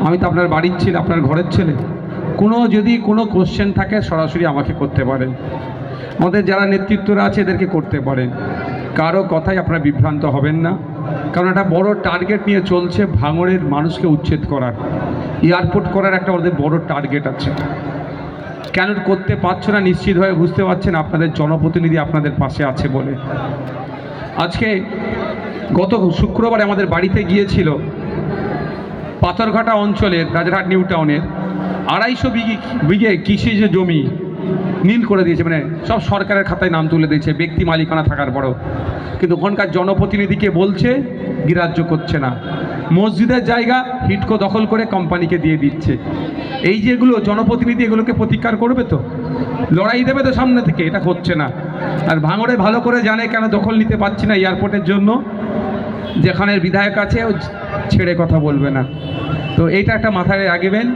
আমি তো আপনার বাড়ির ছেলে, আপনার ঘরের ছেলে। যদি কোনো কোশ্চেন থাকে সরাসরি আমাকে করতে পারেন, আমাদের যারা নেতৃত্বরা আছে এদেরকে করতে পারেন। কারো কথাই আপনারা বিভ্রান্ত হবেন না, কারণ একটা বড় টার্গেট নিয়ে চলছে ভাঙড়ের মানুষকে উচ্ছেদ করার, এয়ারপোর্ট করার একটা ওদের বড় টার্গেট আছে। কেন করতে পারছে না নিশ্চিতভাবে বুঝতে পারছেন, আপনাদের জনপ্রতিনিধি আপনাদের পাশে আছে বলে। আজকে গত শুক্রবার আমাদের বাড়িতে গিয়েছিল পাথরঘাটা অঞ্চলের রাজারহাট নিউ টাউনের 250 বিঘে কৃষিজ জমি নীল করে দিয়েছে, মানে সব সরকারের খাতায় নাম তুলে দিয়েছে ব্যক্তি মালিকানা থাকার পরও, কিন্তু ওখানকার জনপ্রতিনিধিকে বলছে, গ্রাহ্য করছে না। মসজিদের জায়গা হিটকো দখল করে কোম্পানিকে দিয়ে দিচ্ছে। এই যেগুলো জনপ্রতিনিধি এগুলোকে প্রতিকার করবে, তো লড়াই দেবে তো সামনে থেকে, এটা হচ্ছে না। আর ভাঙড়ে ভালো করে জানে কেন দখল নিতে পারছি না এয়ারপোর্টের জন্য, যেখানের বিধায়ক আছে ও ছেড়ে কথা বলবে না। তো এইটা একটা মাথায় রাখবেন,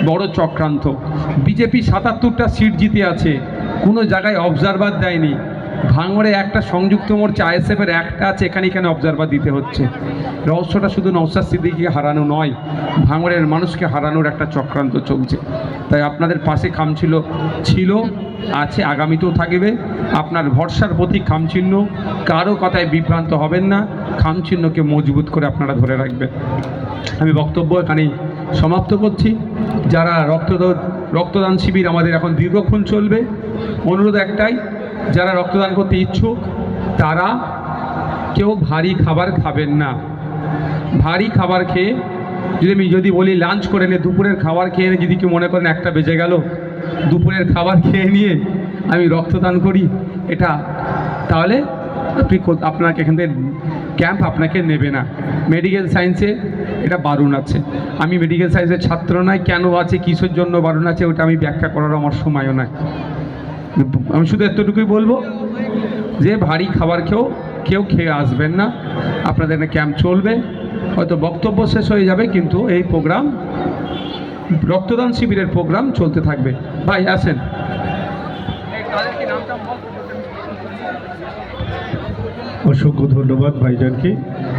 বড় চক্রান্ত। বিজেপি 77টা সিট জিতে আছে, কোনো জায়গায় অবজারভার দেয়নি। ভাঙড়ে একটা সংযুক্ত মোর্চা আইএসএফের একটা আছে, এখানে অবজারভার দিতে হচ্ছে। রহস্যটা শুধু নওশাদ সিদ্দিকীকে হারানো নয়, ভাঙড়ের মানুষকে হারানোর একটা চক্রান্ত চলছে। তাই আপনাদের পাশে খামছিল ছিল, আছে, আগামীতেও থাকবে। আপনার ভরসার প্রতি খামচিহ্ন, কারো কথায় বিভ্রান্ত হবেন না, খামচিহ্নকে মজবুত করে আপনারা ধরে রাখবেন। আমি বক্তব্য এখানেই সমাপ্ত করছি। যারা রক্তদান শিবির আমাদের এখন দীর্ঘক্ষণ চলবে, অনুরোধ একটাই, যারা রক্তদান করতে ইচ্ছুক তারা কেউ ভারী খাবার খাবেন না। ভারী খাবার খেয়ে যদি বলি লাঞ্চ করে নিয়ে, দুপুরের খাবার খেয়ে যদি কেউ মনে করেন 1টা বেজে গেল, দুপুরের খাবার খেয়ে নিয়ে আমি রক্তদান করি, এটা তাহলে আপনাকে এখান থেকে ক্যাম্প আপনাকে নেবে না। মেডিকেল সায়েন্সে এটা বারণ আছে। আমি মেডিকেল সায়েন্সের ছাত্র নয়, কেন আছে কিসের জন্য বারণ আছে ওটা আমি ব্যাখ্যা করার আমার সময়ও নয়। আমি শুধু এতটুকুই বলবো যে ভারী খাবার কেউ খেয়ে আসবেন না। আপনাদের এখানে ক্যাম্প চলবে, হয়তো বক্তব্য শেষ হয়ে যাবে, কিন্তু এই প্রোগ্রাম রক্তদান শিবিরের প্রোগ্রাম চলতে থাকবে। ভাই আসেন। অসংখ্য ধন্যবাদ ভাইজানকে,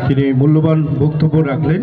তিনি মূল্যবান বক্তব্য রাখলেন।